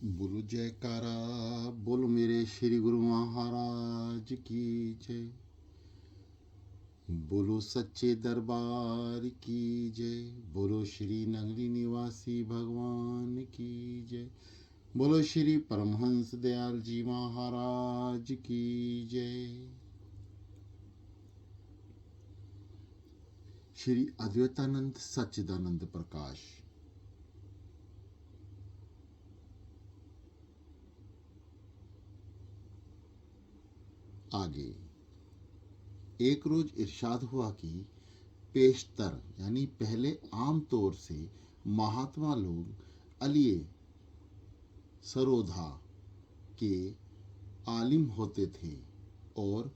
बोलो जयकारा, बोलो मेरे श्री गुरु महाराज की जय। बोलो सच्चे दरबार की जय। बोलो श्री नगरी निवासी भगवान की जय। बोलो श्री परमहंस दयाल जी महाराज की जय। श्री अद्वैतानंद सच्चिदानंद प्रकाश। आगे एक रोज इरशाद हुआ कि पेशतर यानी पहले आम तौर से महात्मा लोग अलिए सरोधा के आलिम होते थे और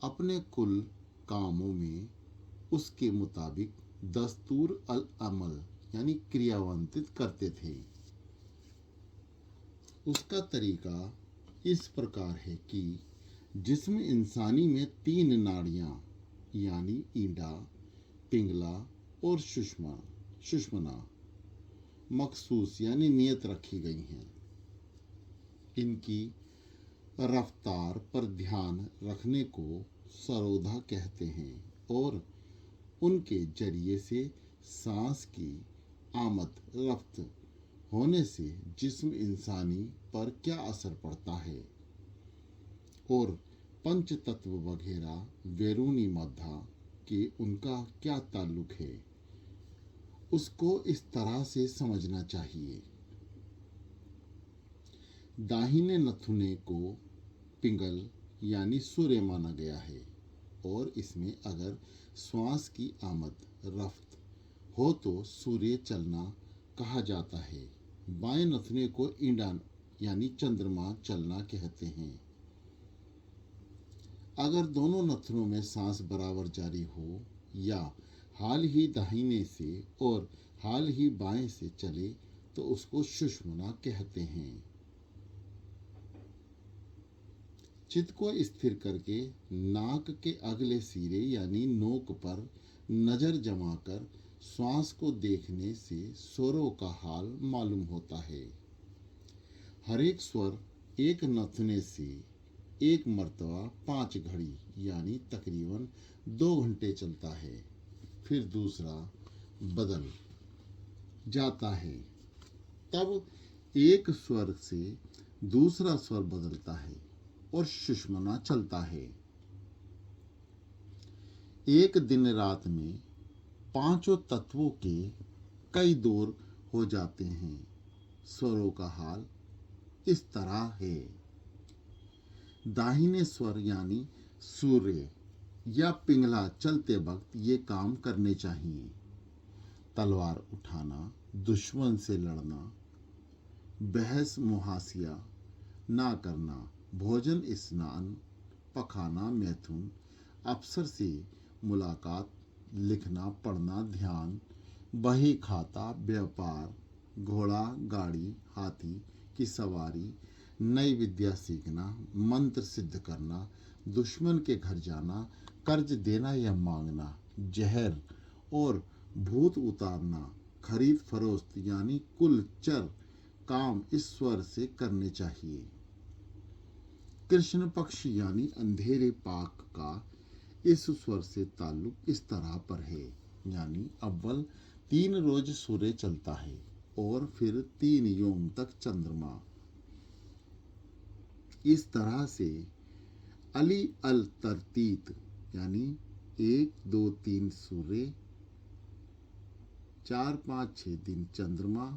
अपने कुल कामों में उसके मुताबिक दस्तूर अल अमल यानी क्रियान्वित करते थे। उसका तरीका इस प्रकार है कि जिस्म इंसानी में 3 नाड़ियां यानी ईंडा, पिंगला और सुषुम्ना मखसूस यानी नियत रखी गई हैं। इनकी रफ्तार पर ध्यान रखने को सरोधा कहते हैं और उनके जरिए से सांस की आमद रफ्त होने से जिस्म इंसानी पर क्या असर पड़ता है और पंच तत्व वगैरह वैरूणी मध्या के उनका क्या ताल्लुक है, उसको इस तरह से समझना चाहिए। दाहिने नथुने को पिंगल यानी सूर्य माना गया है और इसमें अगर श्वास की आमद रफ्त हो तो सूर्य चलना कहा जाता है। बाएं नथुने को ईंडा यानी चंद्रमा चलना कहते हैं। अगर दोनों नथनों में सांस बराबर जारी हो या हाल ही दाहिने से और हाल ही बाएं से चले तो उसको सुषुम्ना कहते हैं। चित्त को स्थिर करके नाक के अगले सिरे यानी नोक पर नजर जमाकर श्वास को देखने से स्वरों का हाल मालूम होता है। हर एक स्वर एक नथुने से एक मर्तबा 5 घड़ी यानी तकरीबन 2 घंटे चलता है, फिर दूसरा बदल जाता है। तब एक स्वर से दूसरा स्वर बदलता है और सुषुम्ना चलता है। एक दिन रात में 5 तत्वों के कई दौर हो जाते हैं। स्वरों का हाल इस तरह है। दाहिने स्वर यानी सूर्य या पिंगला चलते वक्त ये काम करने चाहिए: तलवार उठाना, दुश्मन से लड़ना, बहस मुहासिया ना करना, भोजन स्नान, पखाना मैथुन, अफसर से मुलाकात, लिखना पढ़ना, ध्यान, बही खाता, व्यापार, घोड़ा गाड़ी हाथी की सवारी, नई विद्या सीखना, मंत्र सिद्ध करना, दुश्मन के घर जाना, कर्ज देना या मांगना, जहर और भूत उतारना, खरीद फरोख्त यानी कुल चर काम इस स्वर से करने चाहिए। कृष्ण पक्ष यानी अंधेरे पाक का इस स्वर से ताल्लुक इस तरह पर है, यानी अव्वल 3 रोज सूर्य चलता है और फिर 3 योम तक चंद्रमा। इस तरह से अली अल तरतीत यानी 1 2 3 सूर्य, 4 5 6 दिन चंद्रमा,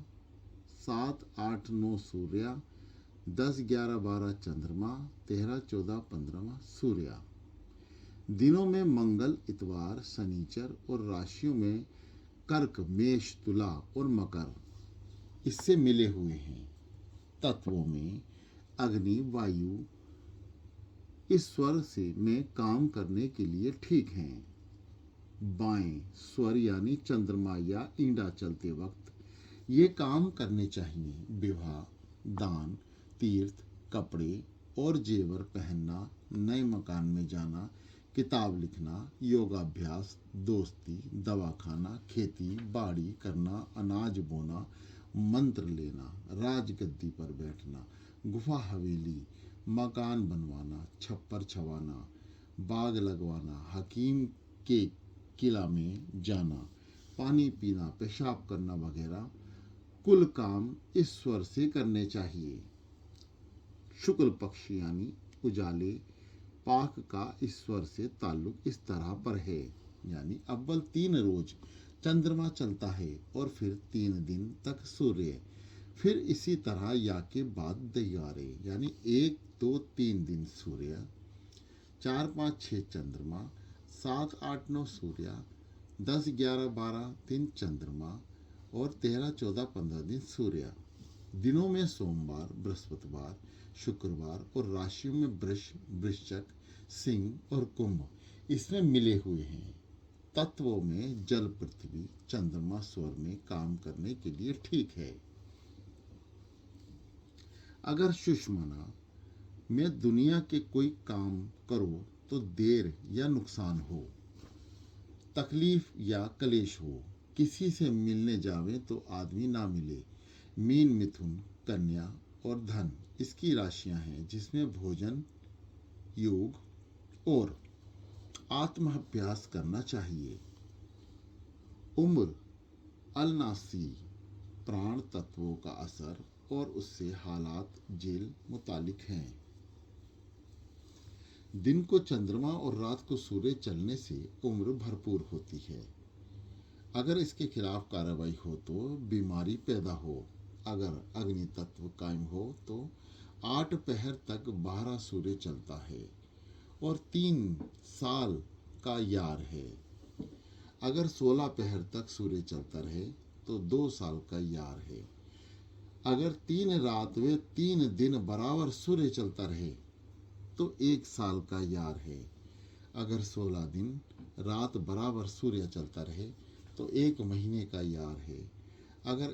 7 8 9 सूर्य, 10 11 12 चंद्रमा, 13 14 15 सूर्य। दिनों में मंगल इतवार शनिचर और राशियों में कर्क मेष तुला और मकर इससे मिले हुए हैं। तत्वों में अग्नि वायु इस स्वर से में काम करने के लिए ठीक हैं। बाएं स्वर यानी चंद्रमा या ईंडा चलते वक्त ये काम करने चाहिए: विवाह, दान, तीर्थ, कपड़े और जेवर पहनना, नए मकान में जाना, किताब लिखना, योगाभ्यास, दोस्ती, दवा खाना, खेती बाड़ी करना, अनाज बोना, मंत्र लेना, राजगद्दी पर बैठना, गुफा हवेली, मकान बनवाना, छप्पर छवाना, बाग लगवाना, हकीम के किला में जाना, पानी पीना, पेशाब करना वगैरह कुल काम ईश्वर से करने चाहिए। शुक्ल पक्ष यानी उजाले पाक का ईश्वर से ताल्लुक इस तरह पर है, यानी अव्वल 3 रोज चंद्रमा चलता है और फिर 3 दिन तक सूर्य, फिर इसी तरह या के बाद दियारे, यानी 1 2 3 दिन सूर्य, 4 5 6 चंद्रमा, 7 8 9 सूर्य, 10 11 12 दिन चंद्रमा और 13 14 15 दिन सूर्य। दिनों में सोमवार, बृहस्पतिवार, शुक्रवार और राशियों में वृष, वृश्चिक, सिंह और कुंभ इसमें मिले हुए हैं। तत्वों में जल, पृथ्वी, चंद्रमा स्वर में काम करने के लिए ठीक है। अगर सुषुम्ना में दुनिया के कोई काम करो तो देर या नुकसान हो, तकलीफ या कलेश हो, किसी से मिलने जावे तो आदमी ना मिले। मीन, मिथुन, कन्या और धन इसकी राशियां हैं जिसमें भोजन, योग और आत्माभ्यास करना चाहिए। उम्र अलनासी प्राण तत्वों का असर और उससे हालात जेल मुतालिक हैं। दिन को चंद्रमा और रात को सूर्य चलने से उम्र भरपूर होती है। अगर इसके खिलाफ कार्रवाई हो तो बीमारी पैदा हो। अगर अग्नि तत्व कायम हो तो 8 पहर तक 12 सूर्य चलता है और 3 साल का यार है। अगर 16 पहर तक सूर्य चलता रहे तो 2 साल का यार है। अगर 3 रात व 3 दिन बराबर सूर्य चलता रहे तो 1 साल का यार है। अगर 16 दिन रात बराबर सूर्य चलता रहे तो 1 महीने का यार है। अगर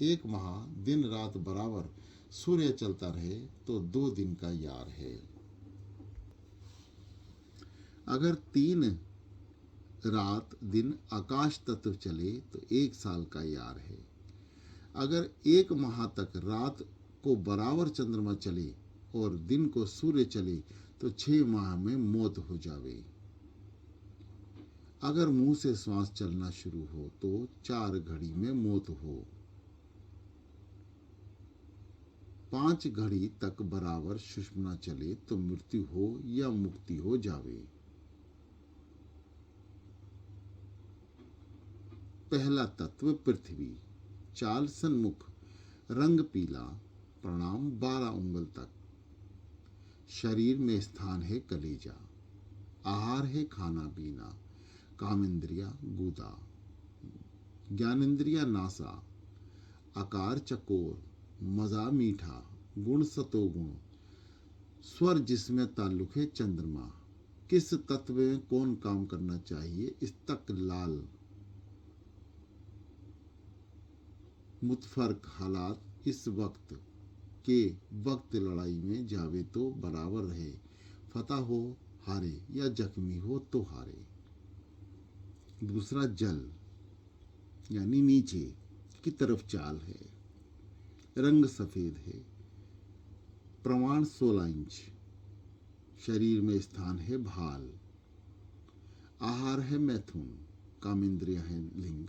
1 माह दिन रात बराबर सूर्य चलता रहे तो 2 दिन का यार है। अगर 3 रात दिन आकाश तत्व चले तो 1 साल का यार है। अगर 1 माह तक रात को बराबर चंद्रमा चले और दिन को सूर्य चले तो 6 माह में मौत हो जावे। अगर मुंह से श्वास चलना शुरू हो तो 4 घड़ी में मौत हो। 5 घड़ी तक बराबर सुषुम्ना चले तो मृत्यु हो या मुक्ति हो जावे। पहला तत्व पृथ्वी, चाल सन्मुख, रंग पीला, प्रणाम 12 उंगल तक, शरीर में स्थान है कलेजा, आहार है खाना पीना, कामेंद्रिया गूदा, ज्ञानेंद्रिया नासा, आकार चकोर, मजा मीठा, गुण सतोगुण, स्वर जिसमें ताल्लुक है चंद्रमा, किस तत्व में कौन काम करना चाहिए स्तक लाल, मुतफरक हालात इस वक्त के वक्त लड़ाई में जावे तो बराबर रहे, फतह हो हारे या जख्मी हो तो हारे। दूसरा जल यानी नीचे की तरफ चाल है, रंग सफेद है, प्रमाण 16 इंच, शरीर में स्थान है भाल, आहार है मैथुन, कामेंद्रिय है लिंग,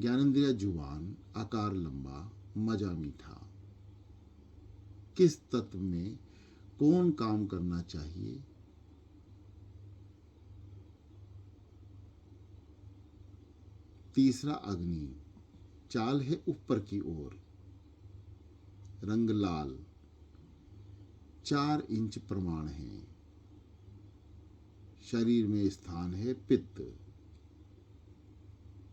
ज्ञानेंद्रिय जुबान, आकार लंबा, मजा मीठा। किस तत्व में कौन काम करना चाहिए? तीसरा अग्नि, चाल है ऊपर की ओर, रंग लाल, 4 इंच प्रमाण है, शरीर में स्थान है पित्त,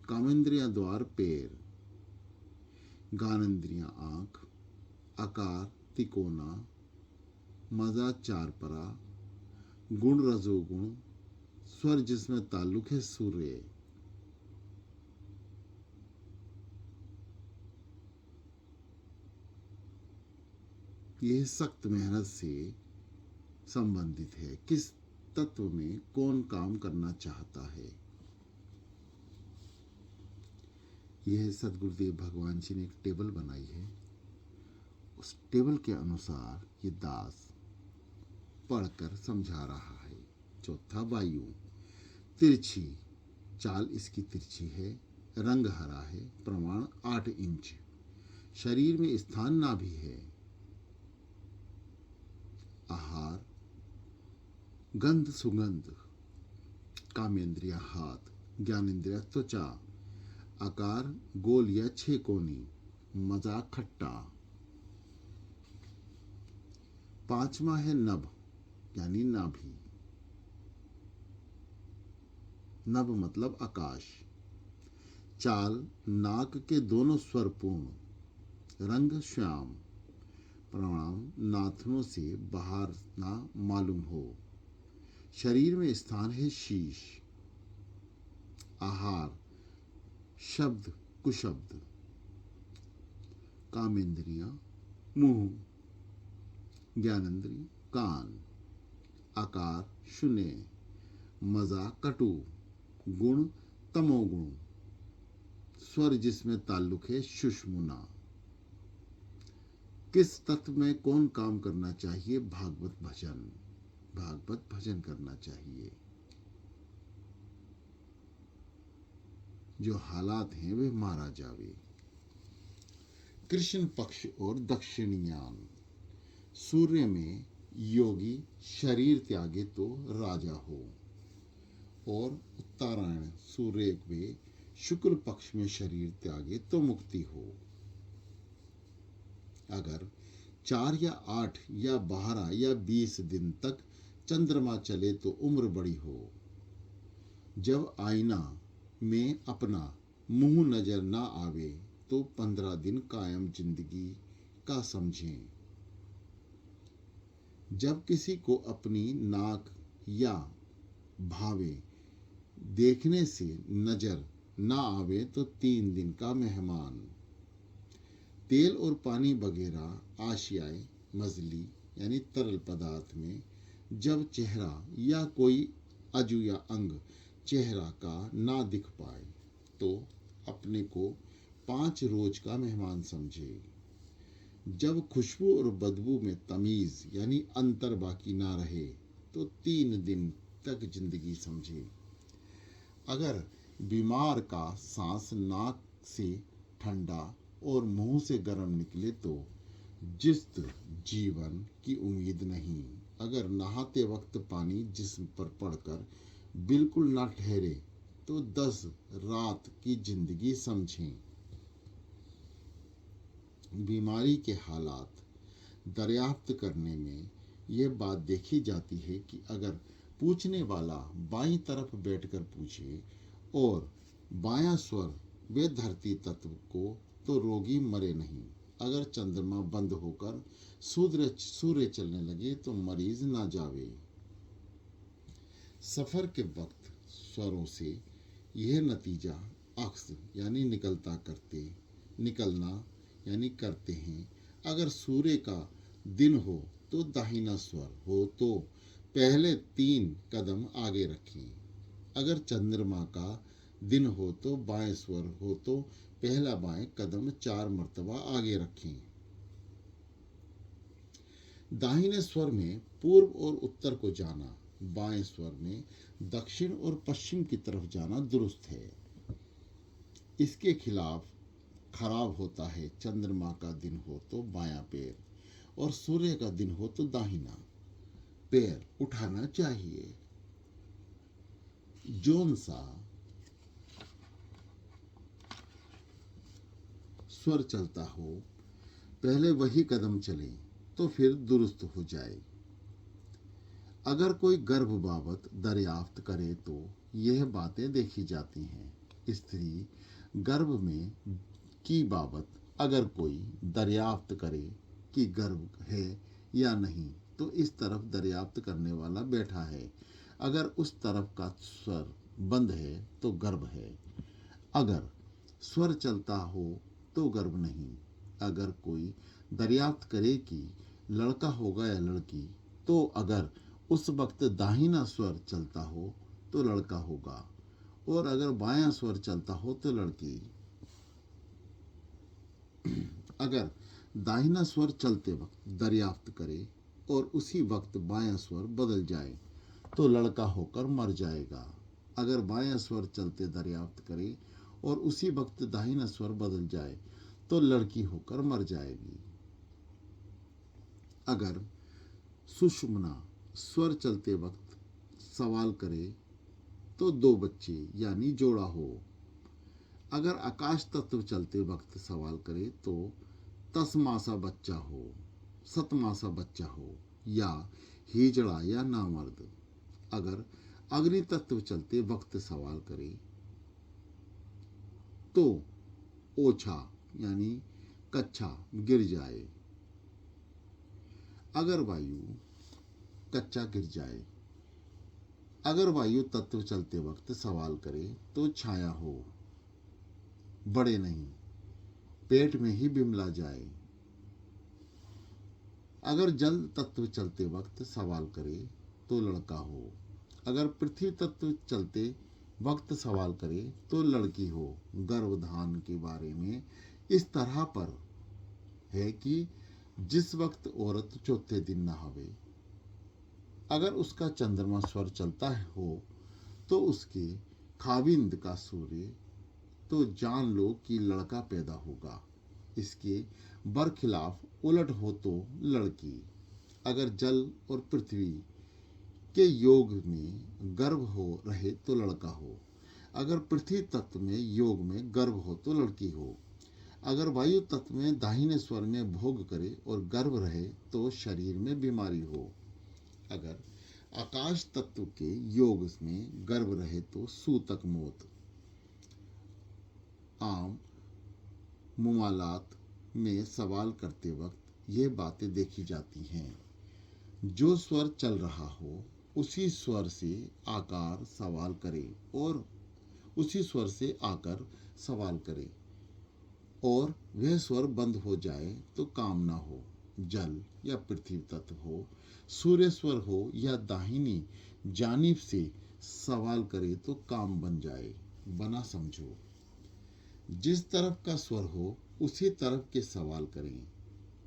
कामेंद्रिया द्वार पैर, ज्ञानेंद्रिया आंख, आकार तिकोना, मजा 4 परा, गुण रजोगुण, स्वर जिसमें ताल्लुक है सूर्य। यह सख्त मेहनत से संबंधित है। किस तत्व में कौन काम करना चाहता है? यह सदगुरुदेव भगवान जी ने एक टेबल बनाई है। उस टेबल के अनुसार ये दास पढ़कर समझा रहा है। चौथा वायु, तिरछी चाल इसकी तिरछी है, रंग हरा है, प्रमाण 8 इंच, शरीर में स्थान नाभि है। आहार गंध सुगंध, कामेंद्रिय हाथ, ज्ञानेंद्रिय त्वचा, आकार गोल या 6 कोनी, मजा खट्टा। पांचवा है नभ यानी नाभि, नभ मतलब आकाश। चाल नाक के दोनों स्वर पूर्ण, रंग श्याम, प्रणाम नाथनों से बाहर ना मालूम हो, शरीर में स्थान है शीश। आहार शब्द कुशब्द, कामेंद्रिय मुंह, ज्ञानेंद्रिय कान, आकार शून्य, मजा कटु, गुण तमोगुण, स्वर जिसमें ताल्लुक है सुषुम्ना। किस तत्व में कौन काम करना चाहिए? भागवत भजन, भागवत भजन करना चाहिए। जो हालात हैं वे मारा जावे। कृष्ण पक्ष और दक्षिणयान, सूर्य में योगी शरीर त्यागे तो राजा हो, और उत्तरायण सूर्य में शुक्ल पक्ष में शरीर त्यागे तो मुक्ति हो। अगर 4 या 8 या 12 या 20 दिन तक चंद्रमा चले तो उम्र बड़ी हो। जब आईना में अपना मुंह नजर ना आवे तो 15 दिन कायम जिंदगी का समझें। जब किसी को अपनी नाक या भावे देखने से नजर ना आवे तो 3 दिन का मेहमान। तेल और पानी वगैरह आशियाए मजली यानी तरल पदार्थ में जब चेहरा या कोई अजू या अंग चेहरा का ना दिख पाए तो अपने को 5 रोज का मेहमान समझे। जब खुशबू और बदबू में तमीज यानी अंतर बाकी ना रहे तो 3 दिन तक जिंदगी समझे। अगर बीमार का सांस नाक से ठंडा और मुंह से गर्म निकले तो जिस्त जीवन की उम्मीद नहीं। अगर नहाते वक्त पानी जिस्म पर पड़कर बिल्कुल ना ठहरे तो 10 रात की जिंदगी समझें। बीमारी के हालात दरियाफ्त करने में यह बात देखी जाती है कि अगर पूछने वाला बाईं तरफ बैठकर पूछे और बायां स्वर वे धरती तत्व को तो रोगी मरे नहीं। अगर चंद्रमा बंद होकर सूर्य चलने लगे तो मरीज ना जावे। सफर के वक्त स्वरों से यह नतीजा अक्स यानी निकलना यानी करते हैं। अगर सूर्य का दिन हो तो दाहिना स्वर हो तो पहले 3 कदम आगे रखें। अगर चंद्रमा का दिन हो तो बाएं स्वर हो तो पहला बाएं कदम 4 मर्तबा आगे रखें। दाहिने स्वर में पूर्व और उत्तर को जाना, बाएं स्वर में दक्षिण और पश्चिम की तरफ जाना दुरुस्त है। इसके खिलाफ खराब होता है चंद्रमा का दिन हो तो बायां पैर और सूर्य का दिन हो तो दाहिना पैर उठाना चाहिए। जोन सा स्वर चलता हो पहले वही कदम चले तो फिर दुरुस्त हो जाए। अगर कोई गर्भ बाबत दरियाफ्त करे तो यह बातें देखी जाती हैं। स्त्री गर्भ में की बाबत अगर कोई दरियाफ्त करे कि गर्भ है या नहीं तो इस तरफ दरियाफ्त करने वाला बैठा है। अगर उस तरफ का स्वर बंद है तो गर्भ है। अगर स्वर चलता हो तो गर्भ नहीं। अगर कोई दरियाफ्त करे कि लड़का होगा या लड़की तो अगर उस वक्त दाहिना स्वर चलता हो तो लड़का होगा और अगर बायां स्वर चलता हो तो लड़की। अगर दाहिना स्वर चलते वक्त दरियाफ्त करे और उसी वक्त बायां स्वर बदल जाए तो लड़का होकर मर जाएगा। अगर बायां स्वर चलते दरियाफ्त करे और उसी वक्त दाहिना स्वर बदल जाए तो लड़की होकर मर जाएगी। अगर सुषुम्ना स्वर चलते वक्त सवाल करे तो 2 बच्चे यानी जोड़ा हो। अगर आकाश तत्व चलते वक्त सवाल करे तो तसमासा बच्चा हो, सतमासा बच्चा हो या हिजड़ा या नामर्द। अगर अग्नि तत्व चलते वक्त सवाल करे तो ओछा यानी कच्छा गिर जाए। अगर वायु कच्चा गिर जाए। अगर वायु तत्व चलते वक्त सवाल करे तो छाया हो, बड़े नहीं, पेट में ही बिमला जाए। अगर जल तत्व चलते वक्त सवाल करे तो लड़का हो। अगर पृथ्वी तत्व चलते वक्त सवाल करे तो लड़की हो। गर्भधान के बारे में इस तरह पर है कि जिस वक्त औरत चौथे दिन नहावे, अगर उसका चंद्रमा स्वर चलता हो तो उसके खाविंद का सूर्य, तो जान लो कि लड़का पैदा होगा। इसके बरखिलाफ उलट हो तो लड़की। अगर जल और पृथ्वी के योग में गर्भ हो रहे तो लड़का हो। अगर पृथ्वी तत्व में योग में गर्भ हो तो लड़की हो। अगर वायु तत्व में दाहिने स्वर में भोग करे और गर्भ रहे तो शरीर में बीमारी हो। अगर आकाश तत्व के योग में गर्भ रहे तो सूतक मौत। आम मुमालात में सवाल करते वक्त ये बातें देखी जाती हैं। जो स्वर चल रहा हो उसी स्वर से आकार सवाल करे और उसी स्वर से आकर सवाल करे और वह स्वर बंद हो जाए तो काम ना हो। जल या पृथ्वी तत्व हो, सूर्य स्वर हो या दाहिनी जानिब से सवाल करे तो काम बन जाए, बना समझो। जिस तरफ का स्वर हो उसी तरफ के सवाल करें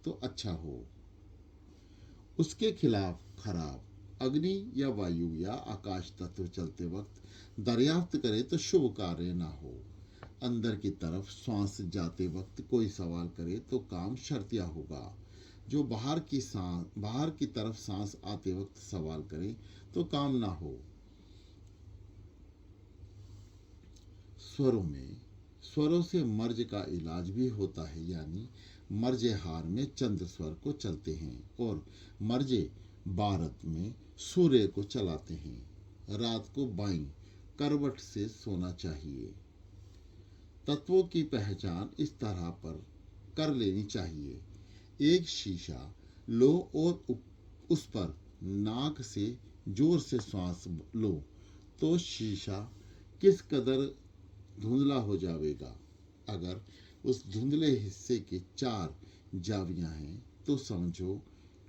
तो अच्छा हो, उसके खिलाफ खराब। अग्नि या वायु या आकाश तत्व चलते वक्त दरियाफ्त करे तो शुभ कार्य ना हो। अंदर की तरफ श्वास जाते वक्त कोई सवाल करे तो काम शर्तिया होगा। जो बाहर की तरफ सांस आते वक्त सवाल करे तो काम ना हो। स्वरों से मर्ज का इलाज भी होता है, यानी मर्जे हार में चंद्र स्वर को चलते हैं और मर्जे भारत में सूर्य को चलाते हैं। रात को बाईं करवट से सोना चाहिए। तत्वों की पहचान इस तरह पर कर लेनी चाहिए। एक शीशा लो और उस पर नाक से जोर से सांस लो तो शीशा किस कदर धुंधला हो जाएगा। अगर उस धुंधले हिस्से के 4 जावियां हैं तो समझो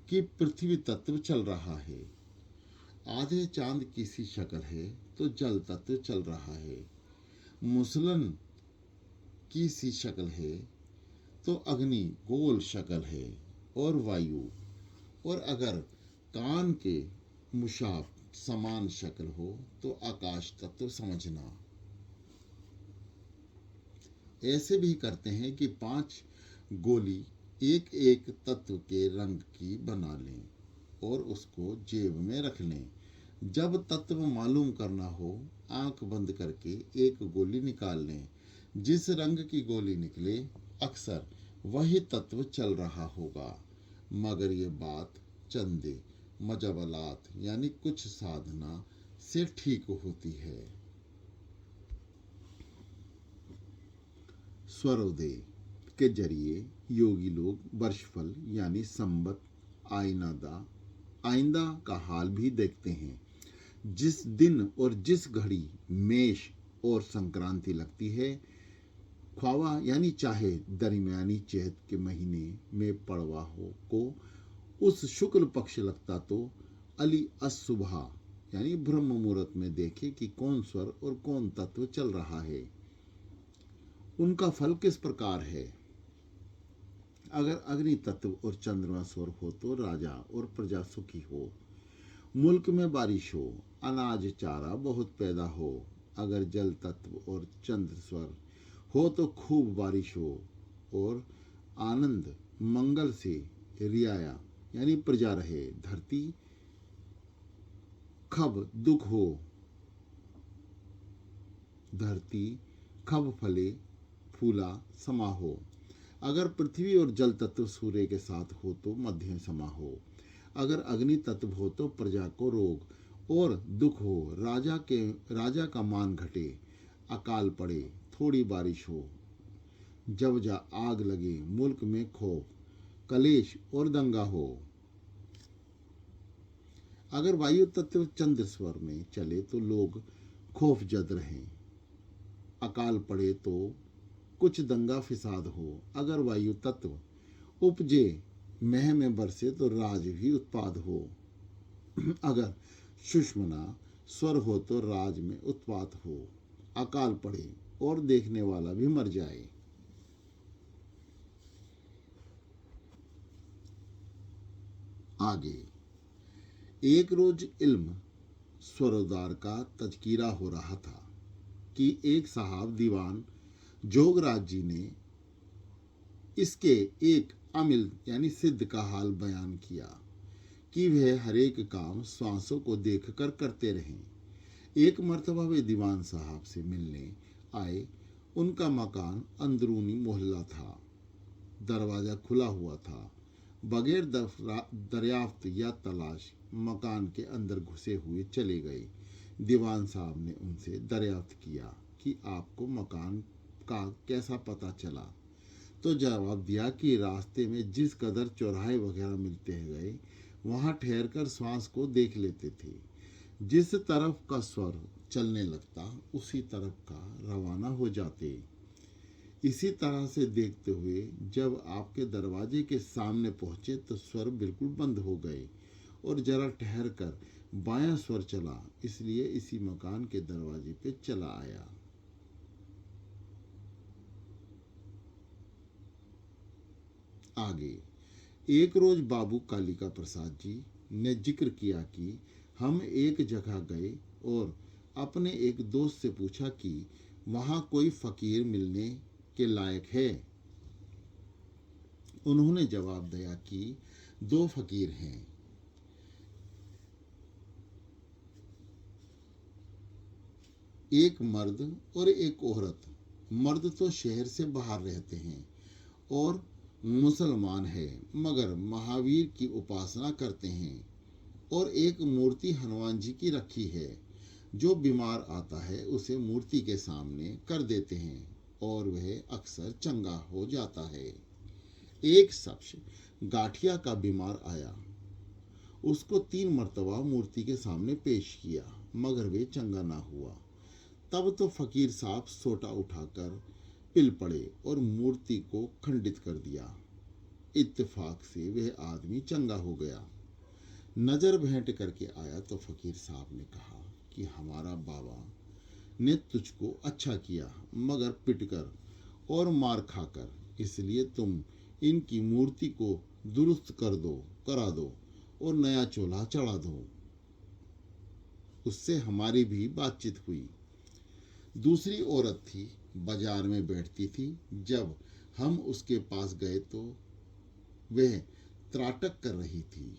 कि पृथ्वी तत्व चल रहा है। आधे चांद की सी शक्ल है तो जल तत्व चल रहा है। मुसलन की सी शक्ल है तो अग्नि गोल शक्ल है और वायु। और अगर कान के मुशाफ समान शक्ल हो तो आकाश तत्व समझना। ऐसे भी करते हैं कि 5 गोली एक एक तत्व के रंग की बना लें और उसको जेब में रख लें। जब तत्व मालूम करना हो आंख बंद करके एक गोली निकाल लें। जिस रंग की गोली निकले अक्सर वही तत्व चल रहा होगा, मगर ये बात चंदे मजबलात यानी कुछ साधना से ठीक होती है। स्वरोदय के जरिए योगी लोग वर्षफल यानी संबत आइंदा का हाल भी देखते हैं। जिस दिन और जिस घड़ी मेष और संक्रांति लगती है, ख्वावा यानी चाहे दरमियानी चैत के महीने में पड़वा हो को उस शुक्ल पक्ष लगता तो अली असुबह यानी ब्रह्म मुहूर्त में देखे कि कौन स्वर और कौन तत्व चल रहा है, उनका फल किस प्रकार है। अगर अग्नि तत्व और चंद्रमा स्वर हो तो राजा और प्रजा सुखी हो, मुल्क में बारिश हो, अनाज चारा बहुत पैदा हो। अगर जल तत्व और चंद्र स्वर हो तो खूब बारिश हो और आनंद मंगल से रियाया यानी प्रजा रहे। धरती खब दुख हो, धरती खब फले फूला समा हो। अगर पृथ्वी और जल तत्व सूर्य के साथ हो तो मध्यम समा हो। अगर अग्नि तत्व हो तो प्रजा को रोग और दुख हो। राजा का मान घटे, अकाल पड़े, थोड़ी बारिश हो। जब जा आग लगे, मुल्क में खौफ, कलेश और दंगा हो। अगर वायु तत्व चंद्र स्वर में चले तो लोग खौफ जद रहें, अकाल पड़े तो कुछ दंगा फिसाद हो। अगर वायु तत्व उपजे, मह में बरसे तो राज भी उत्पाद हो। अगर सुषमना स्वर हो तो राज में उत्पात हो, अकाल पड़े और देखने वाला भी मर जाए। आगे, एक रोज इल्म स्वरोदार का तज़किरा हो रहा था कि एक साहब दीवान जोगराज जी ने इसके एक अमिल यानी सिद्ध का हाल बयान किया कि वह हर एक काम श्वासों को देखकर करते रहें। एक मर्तबा वे दीवान साहब से मिलने आए। उनका मकान अंदरूनी मोहल्ला था, दरवाज़ा खुला हुआ था। बगैर दरियाफ्त या तलाश मकान के अंदर घुसे हुए चले गए। दीवान साहब ने उनसे दरियाफ्त किया कि आपको मकान का कैसा पता चला, तो जवाब दिया कि रास्ते में जिस कदर चौराहे वगैरह मिलते गए वहाँ ठहर कर श्वास को देख लेते थे। जिस तरफ का स्वर चलने लगता उसी तरफ का रवाना हो जाते। इसी तरह से देखते हुए जब आपके दरवाजे के सामने पहुँचे तो स्वर बिल्कुल बंद हो गए और जरा ठहर कर बायां स्वर चला, इसलिए इसी मकान के दरवाजे पे चला आया। आगे, एक रोज बाबू कालिका प्रसाद जी ने जिक्र किया कि हम एक जगह गए और अपने एक दोस्त से पूछा कि वहाँ कोई फकीर मिलने के लायक है। उन्होंने जवाब दिया कि 2 फकीर हैं, एक मर्द और एक औरत। मर्द तो शहर से बाहर रहते हैं और मुसलमान है, मगर महावीर की उपासना करते हैं और एक मूर्ति हनुमान जी की रखी है। जो बीमार आता है उसे मूर्ति के सामने कर देते हैं और वह अक्सर चंगा हो जाता है। एक शख्स गाठिया का बीमार आया, उसको 3 मर्तबा मूर्ति के सामने पेश किया, मगर वे चंगा ना हुआ। तब तो फकीर साहब सोटा उठाकर पिल पड़े और मूर्ति को खंडित कर दिया। इत्तेफाक से वह आदमी चंगा हो गया। नज़र भेंट करके आया तो फकीर साहब ने कहा कि हमारा बाबा ने तुझको अच्छा किया, मगर पिटकर और मार खाकर, इसलिए तुम इनकी मूर्ति को दुरुस्त करा दो और नया चोला चढ़ा दो। उससे हमारी भी बातचीत हुई। दूसरी औरत थी, बाजार में बैठती थी। जब हम उसके पास गए तो वह त्राटक कर रही थी।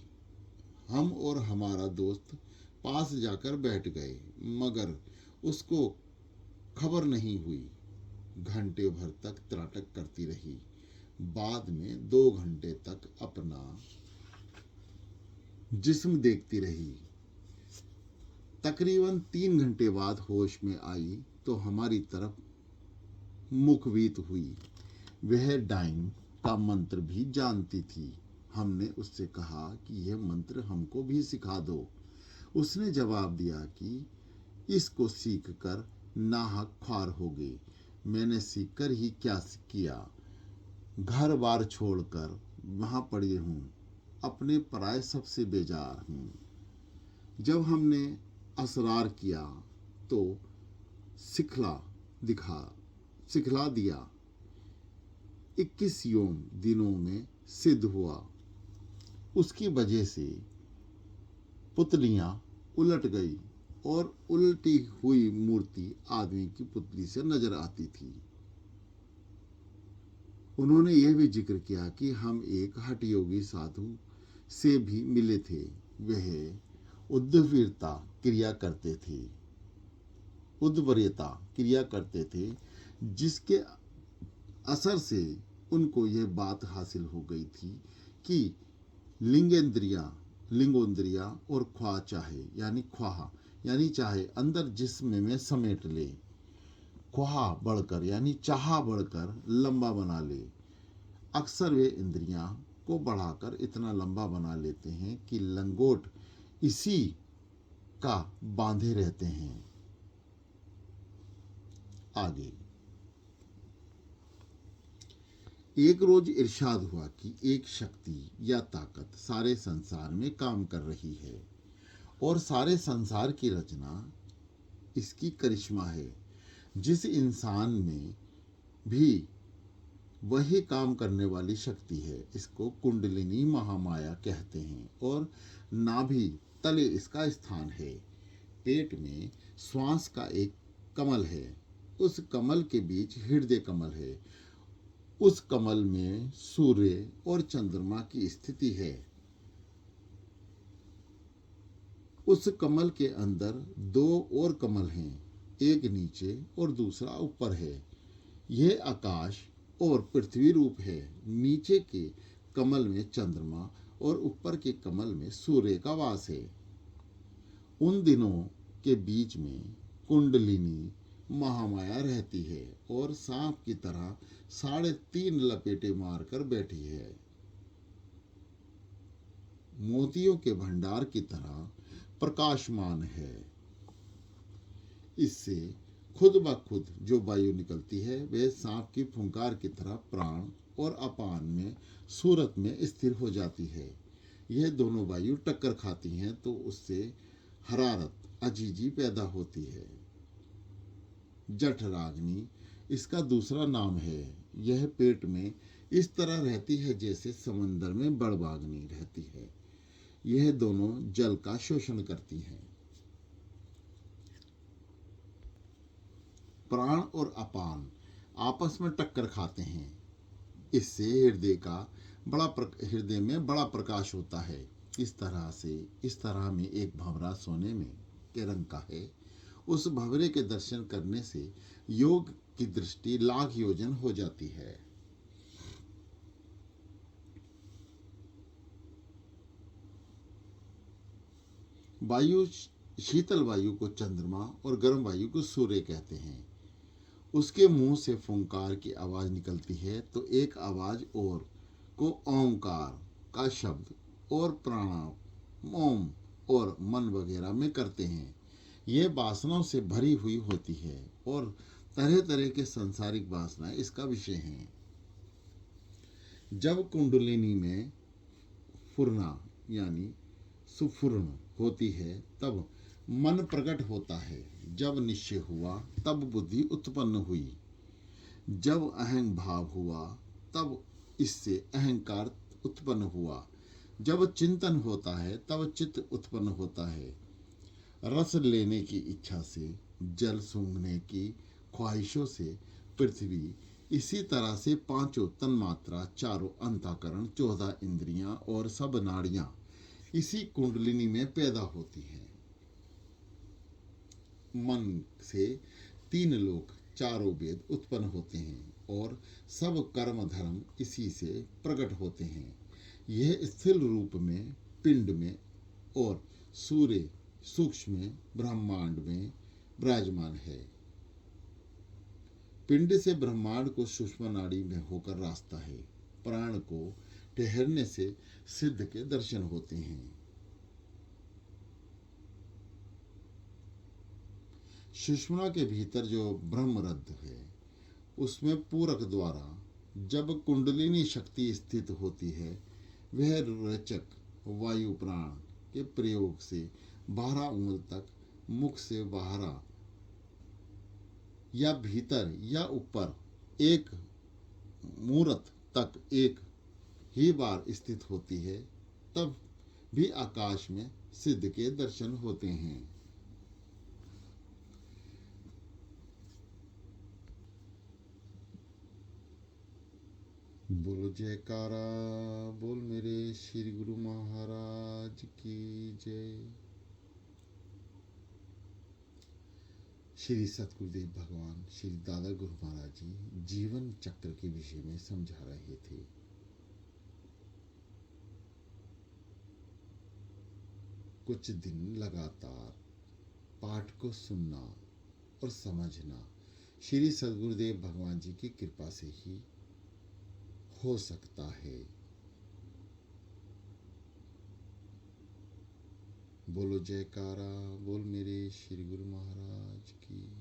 हम और हमारा दोस्त पास जाकर बैठ गए, मगर उसको खबर नहीं हुई। घंटे भर तक त्राटक करती रही। बाद में 2 घंटे तक अपना जिस्म देखती रही। तकरीबन 3 घंटे बाद होश में आई तो हमारी तरफ मुखवित हुई। वह डाइन का मंत्र भी जानती थी। हमने उससे कहा कि यह मंत्र हमको भी सिखा दो। उसने जवाब दिया कि इसको सीख कर नाहक ख्वार होगे। मैंने सीख कर ही क्या किया, घर बार छोड़कर वहाँ पड़ी हूँ, अपने पराये सबसे बेजार हूँ। जब हमने असरार किया तो सिखला दिया। 21 दिनों में सिद्ध हुआ। उसकी वजह से पुतलियां उलट गई और उल्टी हुई मूर्ति आदमी की पुतली से नजर आती थी। उन्होंने यह भी जिक्र किया कि हम एक हठयोगी साधु से भी मिले थे। वह उद्वीरता क्रिया करते थे, उद्वरीयता क्रिया करते थे, जिसके असर से उनको यह बात हासिल हो गई थी कि लिंगोंद्रिया और ख्वाह यानी चाहे अंदर जिस्म में समेट ले, ख्वाह बढ़कर यानी चाह बढ़कर लंबा बना ले। अक्सर वे इंद्रियां को बढ़ाकर इतना लंबा बना लेते हैं कि लंगोट इसी का बांधे रहते हैं। आगे एक रोज इरशाद हुआ कि एक शक्ति या ताकत सारे संसार में काम कर रही है और सारे संसार की रचना इसकी करिश्मा है। जिस इंसान में भी वही काम करने वाली शक्ति है, इसको कुंडलिनी महामाया कहते हैं और नाभि तले इसका स्थान है। पेट में श्वास का एक कमल है, उस कमल के बीच हृदय कमल है, उस कमल में सूर्य और चंद्रमा की स्थिति है। उस कमल के अंदर 2 और कमल हैं, एक नीचे और दूसरा ऊपर है। यह आकाश और पृथ्वी रूप है। नीचे के कमल में चंद्रमा और ऊपर के कमल में सूर्य का वास है। उन दिनों के बीच में कुंडलिनी महामाया रहती है और सांप की तरह 3.5 लपेटे मारकर बैठी है। मोतियों के भंडार की तरह प्रकाशमान है। इससे खुद ब खुद जो वायु निकलती है वह सांप की फुंकार की तरह प्राण और अपान में सूरत में स्थिर हो जाती है। यह दोनों वायु टक्कर खाती हैं तो उससे हरारत अजीजी पैदा होती है। जठराग्नि इसका दूसरा नाम है। यह पेट में इस तरह रहती है जैसे समंदर में बड़वाग्नि रहती है। यह दोनों जल का शोषण करती हैं। प्राण और अपान आपस में टक्कर खाते हैं। इससे हृदय में बड़ा प्रकाश होता है। इस तरह में एक भंवरा सोने में के रंग का है। उस भंवरे के दर्शन करने से योग की दृष्टि लाख योजन हो जाती है। वायु, शीतल वायु को चंद्रमा और गर्म वायु को सूर्य कहते हैं। उसके मुंह से फुंकार की आवाज निकलती है तो एक आवाज और को ओंकार का शब्द और प्राणायाम ओम और मन वगैरह में करते हैं। यह वासनाओं से भरी हुई होती है और तरह तरह के सांसारिक वासनाएं इसका विषय हैं। जब कुंडलिनी में फुरना यानी सुफुर्ण होती है तब मन प्रकट होता है। जब निश्चय हुआ तब बुद्धि उत्पन्न हुई। जब अहं भाव हुआ तब इससे अहंकार उत्पन्न हुआ। जब चिंतन होता है तब चित्त उत्पन्न होता है। रस लेने की इच्छा से, जल सूंघने की ख्वाहिशों से पृथ्वी, इसी तरह से 5 तन्मात्रा, 4 अंतःकरण, 14 इंद्रियां और सब नाड़ियां इसी कुंडलिनी में पैदा होती हैं। मन से 3 लोक, 4 वेद उत्पन्न होते हैं और सब कर्म धर्म इसी से प्रकट होते हैं। यह स्थिर रूप में पिंड में और सूर्य सूक्ष्म में ब्रह्मांड में विराजमान है। पिंड से ब्रह्मांड को सूक्ष्म नाड़ी में होकर रास्ता है। प्राण को ठहरने से सिद्ध के दर्शन होते हैं। सुषुम्ना के भीतर जो ब्रह्मरंध्र है उसमें पूरक द्वारा जब कुंडलिनी शक्ति स्थित होती है वह रेचक वायु प्राण के प्रयोग से 12 उंगल तक मुख से बाहर या भीतर या ऊपर एक मुहूर्त तक एक ही बार स्थित होती है, तब भी आकाश में सिद्ध के दर्शन होते हैं। बोलो जयकारा, बोल मेरे श्री गुरु महाराज की जय। श्री सतगुरुदेव भगवान श्री दादा गुरु महाराज जी जीवन चक्र के विषय में समझा रहे थे। कुछ दिन लगातार पाठ को सुनना और समझना श्री सतगुरुदेव भगवान जी की कृपा से ही हो सकता है। बोलो जयकारा, बोल मेरे श्री गुरु महाराज की